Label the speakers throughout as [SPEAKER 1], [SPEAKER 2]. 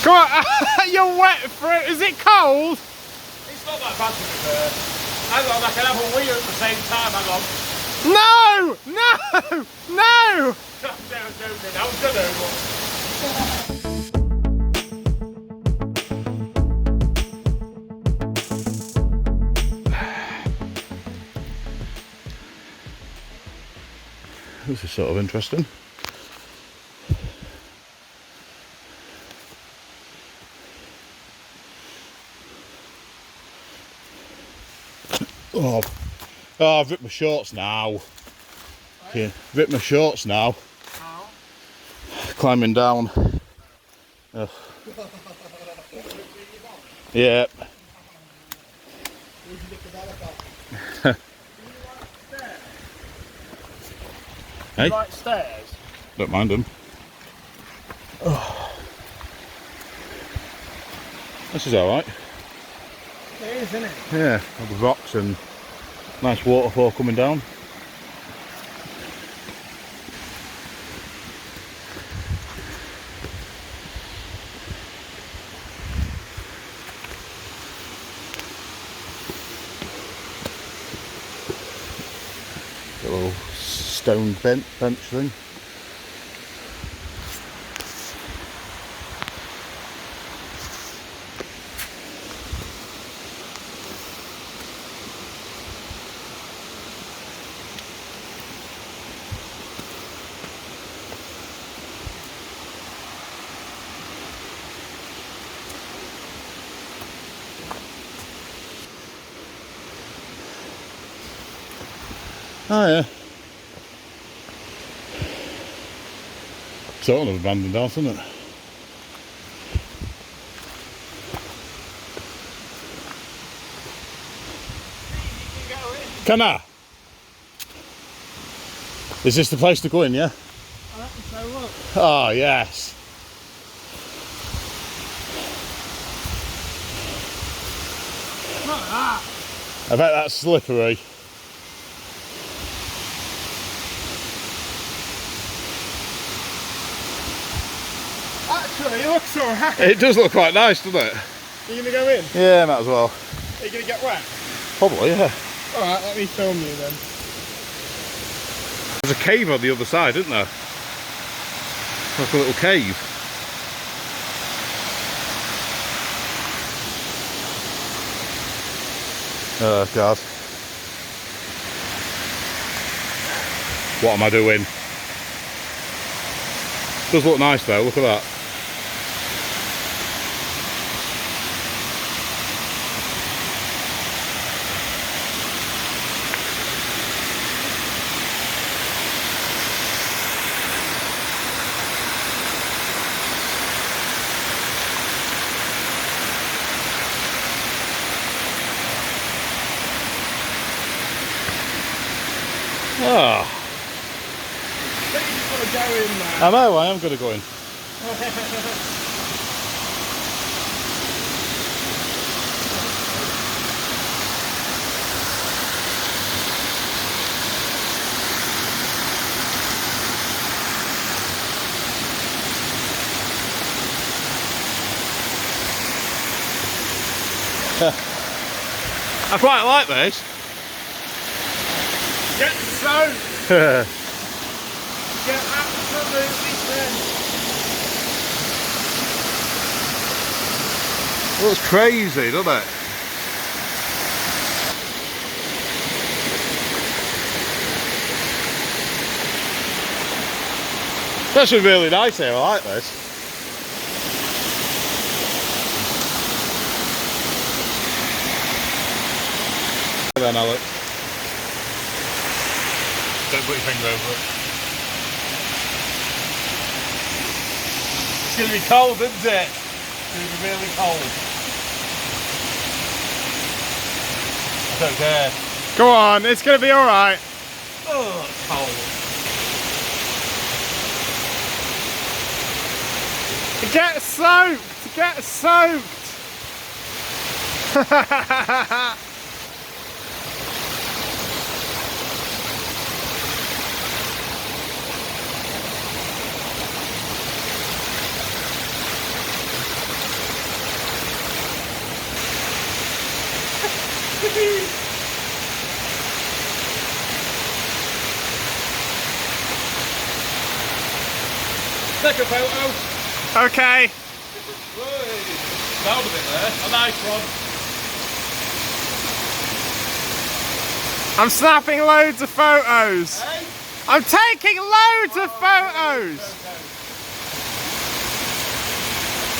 [SPEAKER 1] Come on, you're wet through. Is it cold?
[SPEAKER 2] It's not that bad to be fair. Hang on, I can have a wee at the same time, hang on.
[SPEAKER 1] No! No! No!
[SPEAKER 3] This is sort of interesting. Oh, I've ripped my shorts now. Okay, ripped my shorts now.
[SPEAKER 1] How?
[SPEAKER 3] Climbing down. Ugh. Yeah. Hey?
[SPEAKER 1] Like stairs?
[SPEAKER 3] Don't mind them.
[SPEAKER 1] Oh.
[SPEAKER 3] This is alright.
[SPEAKER 1] It is, isn't it?
[SPEAKER 3] Yeah, all the rocks and nice waterfall coming down. Got a little stone bench thing. Oh yeah. Sort of abandoned house, isn't it? Can I? Is this the place to go in, yeah?
[SPEAKER 1] I reckon so, look.
[SPEAKER 3] Oh yes.
[SPEAKER 1] Not that.
[SPEAKER 3] I bet that's slippery.
[SPEAKER 1] Actually, it looks alright.
[SPEAKER 3] It does look quite nice, doesn't it?
[SPEAKER 1] Are you going to go in?
[SPEAKER 3] Yeah, might as well.
[SPEAKER 1] Are you going to get wet?
[SPEAKER 3] Probably, yeah.
[SPEAKER 1] Alright, let me film you then.
[SPEAKER 3] There's a cave on the other side, isn't there? Like a little cave. Oh God. What am I doing? Does look nice though, look at that. Ah.
[SPEAKER 1] I think you just want to go in there.
[SPEAKER 3] I know, I am going to go in. I quite like this.
[SPEAKER 1] Get soaked. Get absolutely soaked.
[SPEAKER 3] Looks crazy, doesn't it? It's actually really nice here, I like this. Then Alex. Don't put your finger over it.
[SPEAKER 2] It's going to be cold, isn't it? It's going to be really cold. I don't care.
[SPEAKER 1] Go on, it's going to be alright.
[SPEAKER 2] Oh, it's cold.
[SPEAKER 1] Get soaked! Get soaked!
[SPEAKER 2] Take a photo.
[SPEAKER 4] Okay.
[SPEAKER 2] Found a bit there. A nice one.
[SPEAKER 4] I'm snapping loads of photos.
[SPEAKER 2] Hey?
[SPEAKER 4] I'm taking loads of photos.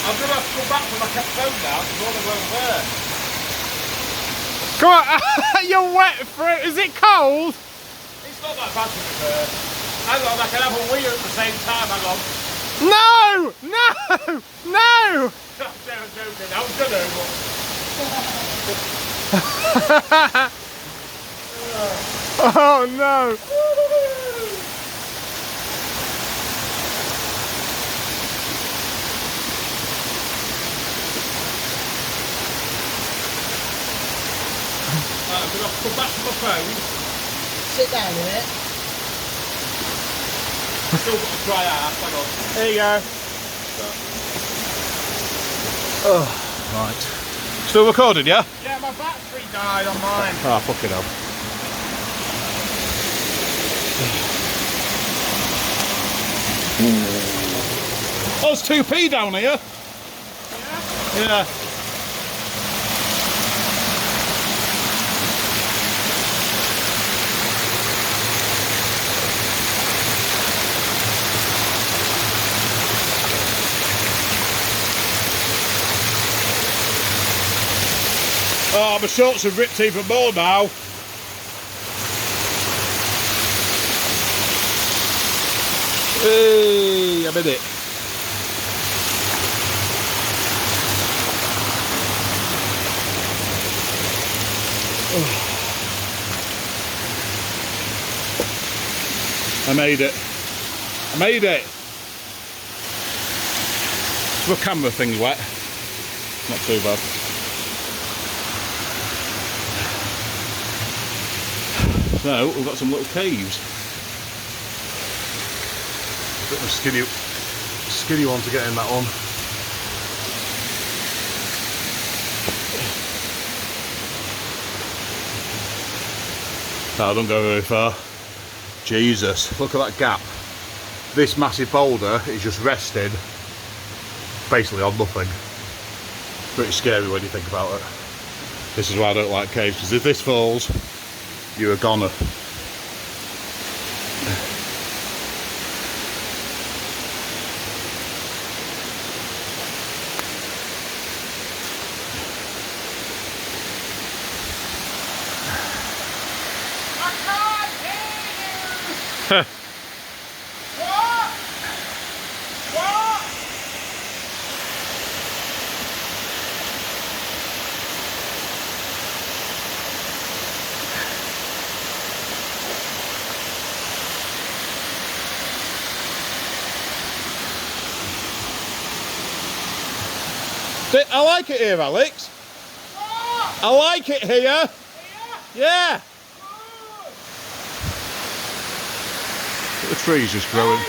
[SPEAKER 2] I'm going to have to come back for my phone now because all the way over there.
[SPEAKER 4] Come on, you're wet through. Is it cold?
[SPEAKER 2] It's not that bad to be fair. Hang on, I can have a wee at the same time. Hang on.
[SPEAKER 4] No! No! No!
[SPEAKER 2] I'm joking. I was going to, but...
[SPEAKER 4] Oh no!
[SPEAKER 2] I'm going to have to come back to my phone.
[SPEAKER 1] Sit down in it.
[SPEAKER 2] I've still got to try out. Hang on.
[SPEAKER 4] There you go.
[SPEAKER 3] Oh, right. Still recording, yeah?
[SPEAKER 4] Yeah, my battery died on mine.
[SPEAKER 3] Ah, fucking hell. Oh, it's 2p down here. Yeah. Oh, my shorts have ripped even more now. Hey, I'm in it. I made it. I made it. The camera thing's wet. Not too bad. So we've got some little caves.
[SPEAKER 1] Bit of a skinny one to get in that one.
[SPEAKER 3] No, don't go very far. Jesus, look at that gap. This massive boulder is just resting basically on nothing. Pretty scary when you think about it. This is why I don't like caves, because if this falls, you're a goner. I like it here, Alex. I like it here. Yeah. The trees just growing.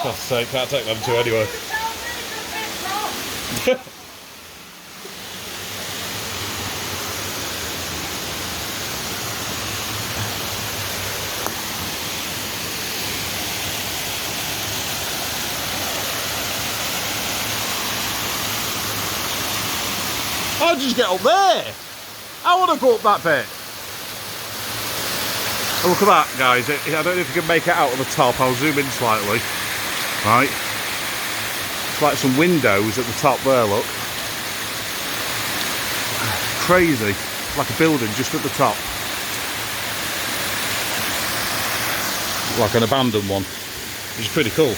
[SPEAKER 3] God's sake, can't take them two anyway. How'd you just get up there? I want to go up that bit. Oh, look at that, guys. I don't know if you can make it out of the top. I'll zoom in slightly. Right. It's like some windows at the top there, look. Crazy. Like a building just at the top. Like an abandoned one. Which is pretty cool.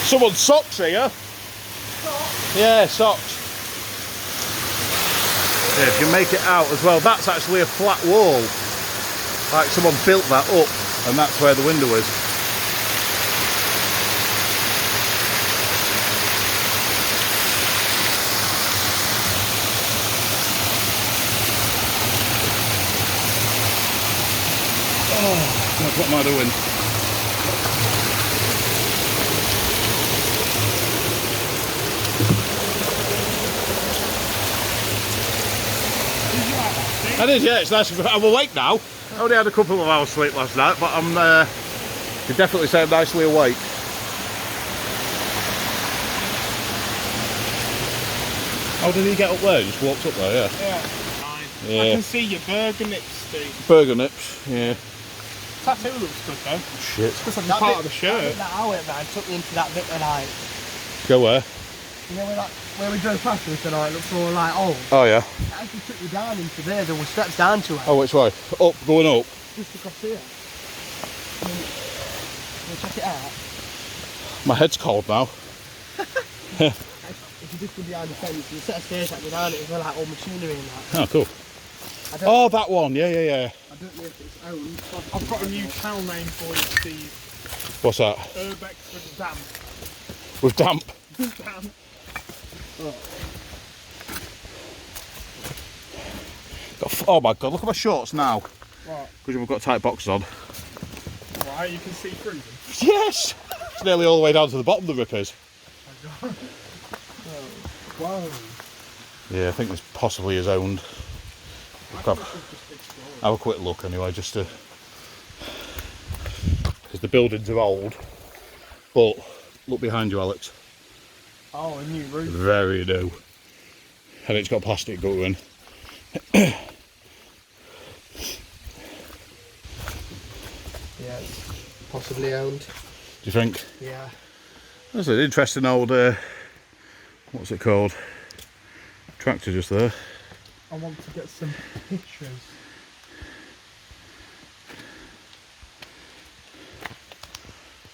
[SPEAKER 3] Someone's socks here. Socks? Yeah, socks. Yeah, if you can make it out as well, that's actually a flat wall. Like someone built that up, and that's where the window is. God, what am I doing? I did, yeah, it's nice. I'm awake now. I only had a couple of hours sleep last night, but I'm you definitely say I'm nicely awake. How did he get up there? He just walked up there, yeah.
[SPEAKER 4] Yeah. I can see your burger nips, Steve.
[SPEAKER 3] Burger nips, yeah.
[SPEAKER 4] Tattoo looks good though.
[SPEAKER 3] Shit.
[SPEAKER 4] It's just like a part of the shirt.
[SPEAKER 1] That I went round took me into that bit where like,
[SPEAKER 3] Go where?
[SPEAKER 1] you know where we drove past this and it looks all like old.
[SPEAKER 3] Oh yeah.
[SPEAKER 1] It actually took you down into there were steps down to it.
[SPEAKER 3] Oh, which way? Up, going up.
[SPEAKER 1] Just across here. We'll check it out.
[SPEAKER 3] My head's cold now.
[SPEAKER 1] If you just go behind the fence, there's a set of stairs that go down it as well, like all machinery and that.
[SPEAKER 3] Oh, cool. Oh, that one. Yeah, yeah, yeah.
[SPEAKER 1] I don't know if it's owned.
[SPEAKER 4] I've got a new channel name for you, Steve.
[SPEAKER 3] What's that?
[SPEAKER 4] Urbex with damp.
[SPEAKER 3] With damp.
[SPEAKER 4] Damp.
[SPEAKER 3] Oh my god, look at my shorts now.
[SPEAKER 4] What?
[SPEAKER 3] Because we've got tight boxes on.
[SPEAKER 4] Why? You can see through them.
[SPEAKER 3] Yes! It's nearly all the way down to the bottom of the rippers.
[SPEAKER 1] Whoa.
[SPEAKER 3] Yeah, I think this possibly is owned. Have a quick look anyway, just to... Because the buildings are old. But, look behind you, Alex.
[SPEAKER 4] Oh, a new roof.
[SPEAKER 3] Very new. And it's got plastic guttering.
[SPEAKER 1] Yeah, it's possibly owned.
[SPEAKER 3] Do you think?
[SPEAKER 1] Yeah.
[SPEAKER 3] That's an interesting old, what's it called? Tractor just there.
[SPEAKER 4] I want to get some pictures.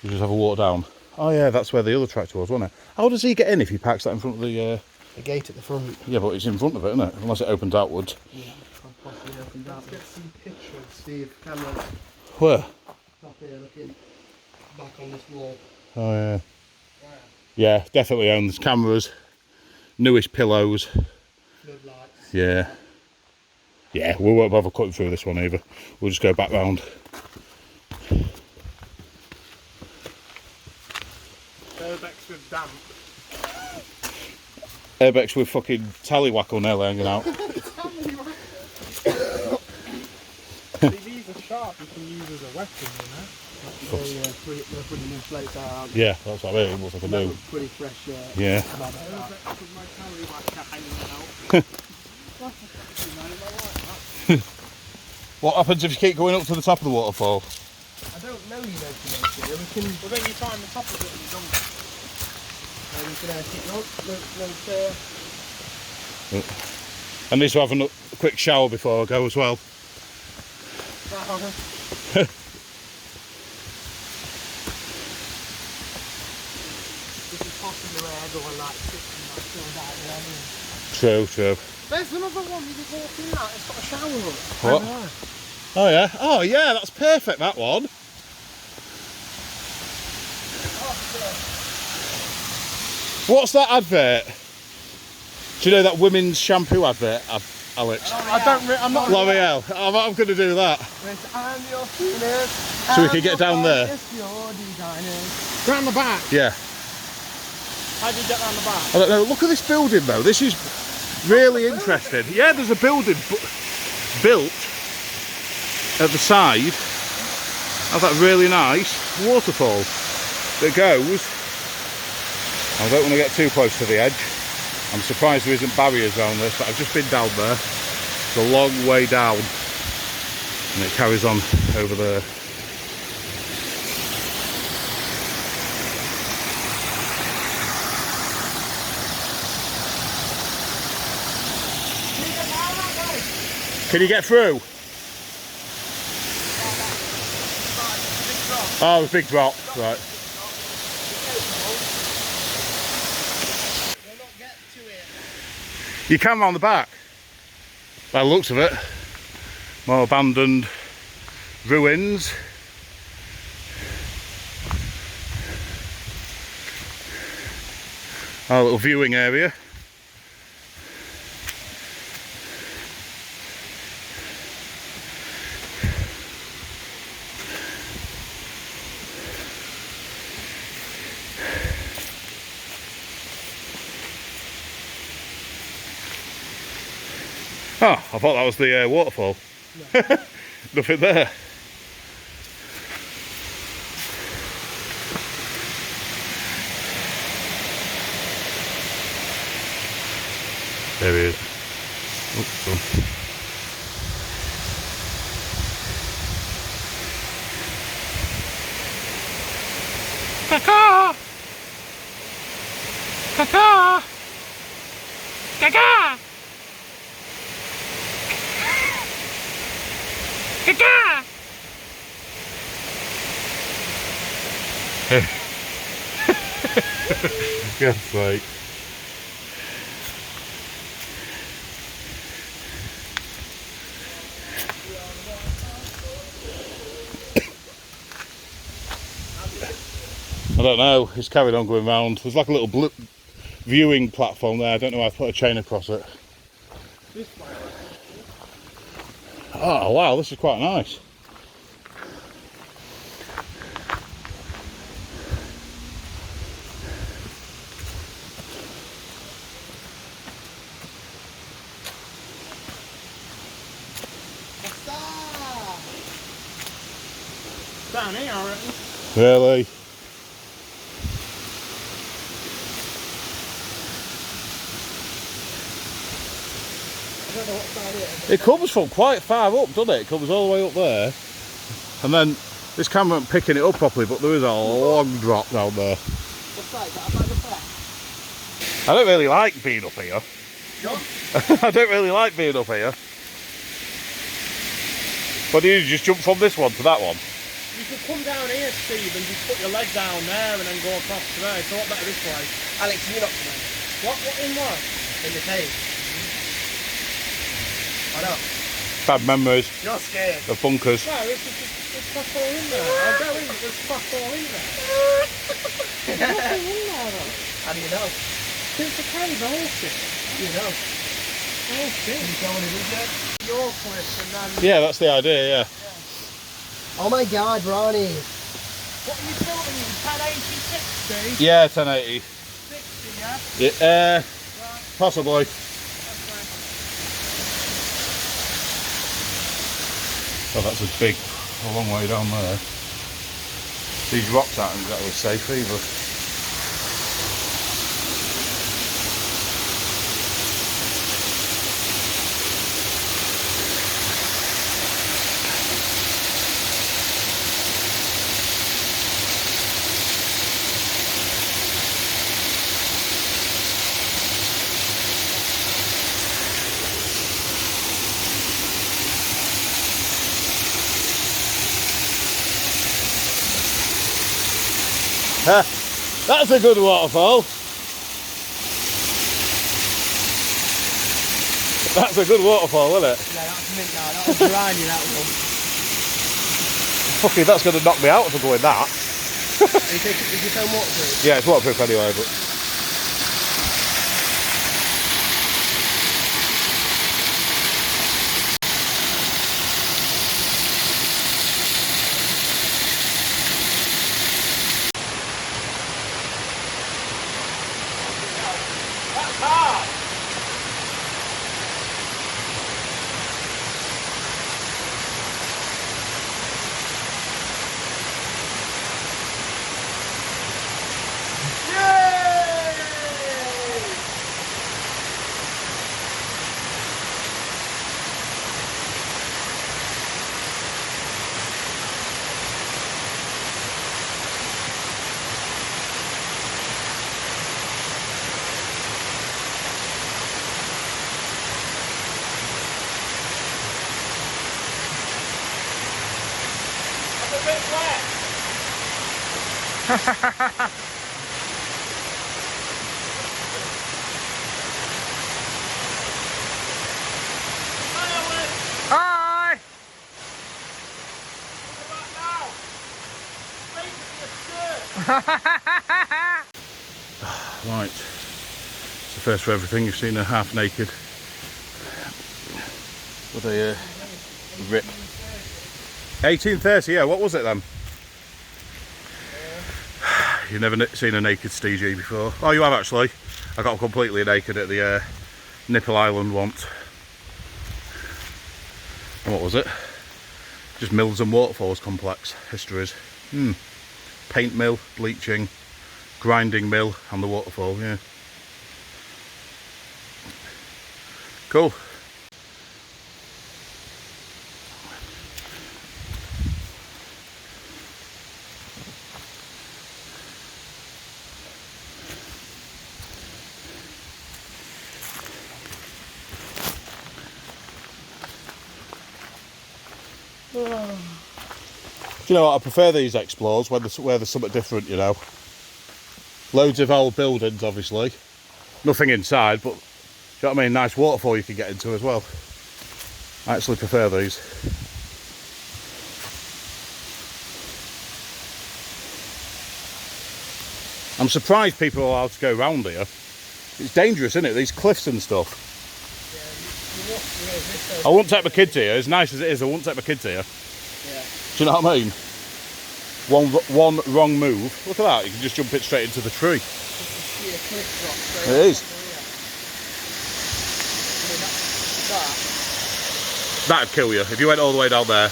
[SPEAKER 3] You just have a walk down. Oh yeah, that's where the other tractor was, wasn't it? How does he get in if he parks that in front of the...
[SPEAKER 1] The gate at the front.
[SPEAKER 3] Yeah, but it's in front of it, isn't it? Unless it opens outwards.
[SPEAKER 1] Yeah, possibly opened out.
[SPEAKER 4] Let's get some pictures.
[SPEAKER 1] Steve, camera
[SPEAKER 3] Where?
[SPEAKER 1] up here looking back on this wall.
[SPEAKER 3] Oh yeah. Yeah, definitely owns cameras, newish pillows.
[SPEAKER 1] Floodlights.
[SPEAKER 3] Yeah. Yeah, we won't bother cutting through this one either. We'll just go back round.
[SPEAKER 4] Urbex with damp.
[SPEAKER 3] Airbags with fucking tallywhackle nearly hanging out.
[SPEAKER 4] See, these are sharp. You can use as a weapon, you know.
[SPEAKER 1] They're pretty new plates out.
[SPEAKER 3] Yeah, that's what I mean. What's I can do?
[SPEAKER 1] Pretty fresh.
[SPEAKER 3] Yeah.
[SPEAKER 4] Urbex with my tallywhacker hanging out.
[SPEAKER 3] What happens if you keep going up to the top of the waterfall?
[SPEAKER 1] I don't know, you know, we can.
[SPEAKER 4] Well, then you climb the top of it and you don't.
[SPEAKER 1] We can keep
[SPEAKER 3] I need to have a quick shower before I go as well.
[SPEAKER 1] This is possibly where everyone like sits and like chills out there.
[SPEAKER 3] True, true.
[SPEAKER 1] There's another one you can walk in that. It's got a shower room.
[SPEAKER 3] What? Oh yeah. Oh yeah, that's perfect, that one. What's that advert? Do you know that women's shampoo advert, Alex?
[SPEAKER 4] I'm not.
[SPEAKER 3] L'Oreal. I'm going to do that.
[SPEAKER 1] I'm your cleaners.
[SPEAKER 3] So we can get down there.
[SPEAKER 4] Round the back.
[SPEAKER 3] Yeah.
[SPEAKER 4] How do you get round the back?
[SPEAKER 3] I don't know. Look at this building though. This is really interesting. Yeah, there's a building built at the side of that really nice waterfall that goes. I don't want to get too close to the edge. I'm surprised there isn't barriers around this, but I've just been down there. It's a long way down and it carries on over there. Can you get through? Oh, big drop, right. You can round the back. By the looks of it. More abandoned ruins. Our little viewing area. Oh, I thought that was the waterfall. No. Nothing there. There he is. Oops, oh. Caca! Caca! Caca! Caca! God's sake. I don't know, it's carried on going round. There's like a little viewing platform there. I don't know why I put a chain across it. Oh wow, this is quite nice.
[SPEAKER 1] Down here, I reckon.
[SPEAKER 3] Really?
[SPEAKER 1] I don't know what's down here.
[SPEAKER 3] It comes from quite far up, doesn't it? It comes all the way up there. And then this camera isn't picking it up properly, but there is a long drop down there.
[SPEAKER 1] What's that? Is that a bag of flesh?
[SPEAKER 3] I don't really like being up here.
[SPEAKER 1] John?
[SPEAKER 3] I don't really like being up here. What do you just jump from this one to that one?
[SPEAKER 2] You could come down here, Steve, and just put your leg down there and then go across to there. It's a lot better this way.
[SPEAKER 1] Alex, you're not coming.
[SPEAKER 2] What in what?
[SPEAKER 1] In the cave. I know.
[SPEAKER 3] Bad memories
[SPEAKER 1] You're scared.
[SPEAKER 3] of bunkers.
[SPEAKER 2] No, it's class 4 in there. I'll go in, there's class 4 in there. There's nothing in there though.
[SPEAKER 1] How do you know?
[SPEAKER 2] It's a cave, the whole shit.
[SPEAKER 1] You know.
[SPEAKER 2] Oh shit.
[SPEAKER 1] Can you tell what it is yet?
[SPEAKER 2] Your cliff and then...
[SPEAKER 3] Yeah, that's the idea, yeah.
[SPEAKER 1] Oh my god, Ronnie.
[SPEAKER 2] What are you filming? 1080, 60?
[SPEAKER 3] Yeah, 1080.
[SPEAKER 2] 60, yeah?
[SPEAKER 3] Yeah, possibly.
[SPEAKER 2] Okay.
[SPEAKER 3] Oh, that's a long way down there. These rocks aren't exactly safe either. That's a good waterfall. That's a good waterfall, isn't it?
[SPEAKER 1] Yeah, that's mint now. That was grinding, that was
[SPEAKER 3] Fucking, that's going to knock me out if I go in that.
[SPEAKER 1] Is your phone waterproof?
[SPEAKER 3] Yeah, it's waterproof anyway, but...
[SPEAKER 2] Hi!
[SPEAKER 3] Right, it's the first for everything. You've seen her half naked with a rip. 1830, yeah, what was it then? You've never seen a naked Stevie before? Oh, you have actually. I got completely naked at the Nipple Island once. What was it? Just mills and waterfalls complex histories. Paint mill, bleaching, grinding mill, and the waterfall. Yeah. Cool. Do you know what? I prefer these explores where there's something different, you know. Loads of old buildings, obviously. Nothing inside, but do you know what I mean? Nice waterfall you can get into as well. I actually prefer these. I'm surprised people are allowed to go round here. It's dangerous, isn't it? These cliffs and stuff. I wouldn't take my kids here, as nice as it is, I wouldn't take my kids here.
[SPEAKER 2] Yeah.
[SPEAKER 3] Do you know what I mean? One wrong move, look at that, you can just jump it straight into the tree. It is. That'd kill you, if you went all the way down there,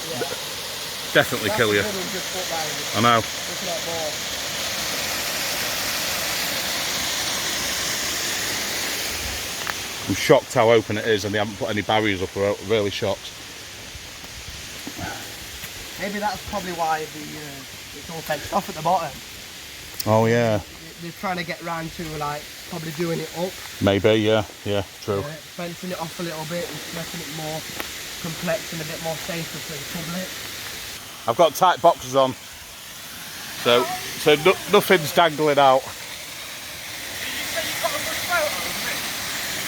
[SPEAKER 3] definitely kill you. I know. I'm shocked how open it is and they haven't put any barriers up. I'm really shocked.
[SPEAKER 1] Maybe that's probably why it's all fenced off at the bottom.
[SPEAKER 3] Oh yeah.
[SPEAKER 1] They're trying to get round to like probably doing it up.
[SPEAKER 3] Maybe, yeah, true.
[SPEAKER 1] Fencing it off a little bit and making it more complex and a bit more safer for the public.
[SPEAKER 3] I've got tight boxes on, so nothing's dangling out.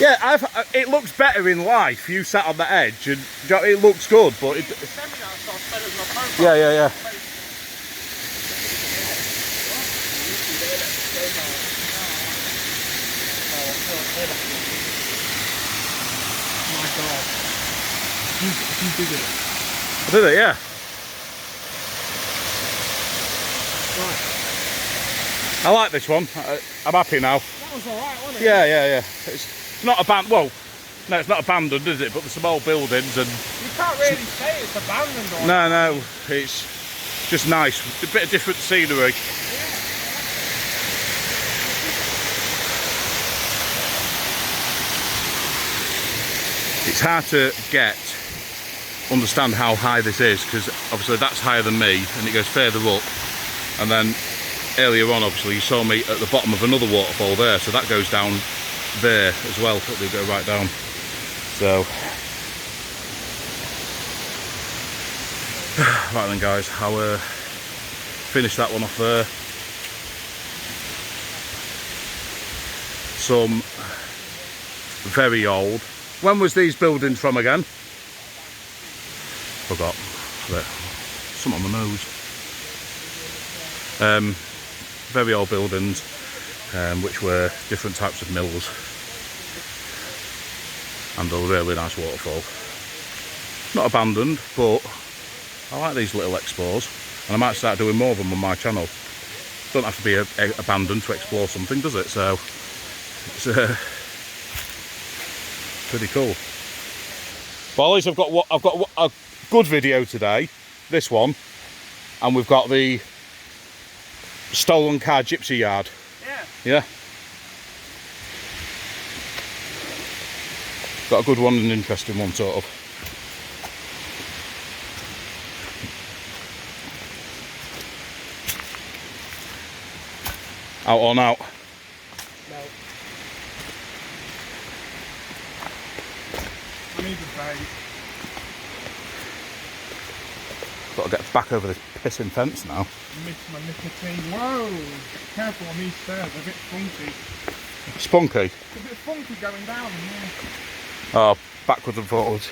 [SPEAKER 3] Yeah, it looks better in life. You sat on the edge, and it looks good, but it. Yeah.
[SPEAKER 1] Oh my God! You did it.
[SPEAKER 3] I did it, yeah.
[SPEAKER 1] Right.
[SPEAKER 3] I like this one. I'm happy now.
[SPEAKER 1] That was alright, wasn't it?
[SPEAKER 3] Yeah. It's not abandoned. Well, no, it's not abandoned, is it? But there's some old buildings and.
[SPEAKER 1] You can't really say it's abandoned or.
[SPEAKER 3] No, it's just nice. A bit of different scenery. It's hard to understand how high this is because obviously that's higher than me and it goes further up, and then earlier on obviously you saw me at the bottom of another waterfall there, so that goes down there as well, they go right down. So right then guys, I'll finish that one off there. Some very old. When was these buildings from again? Forgot. Something on my nose. Very old buildings, which were different types of mills, and a really nice waterfall. Not abandoned, but I like these little explores, and I might start doing more of them on my channel. Don't have to be abandoned to explore something, does it? So it's pretty cool. Well, at least I've got a good video today. This one, and we've got the stolen car gypsy yard. Yeah. Got a good one and an interesting one, sort of. Out on out.
[SPEAKER 1] No.
[SPEAKER 4] I need a bait.
[SPEAKER 3] Got to get back over this pissing fence now.
[SPEAKER 4] Miss my nicotine. Whoa! Careful on these stairs, they're a bit funky.
[SPEAKER 3] Spunky.
[SPEAKER 4] It's a bit funky going down, yeah.
[SPEAKER 3] Oh, backwards and forwards.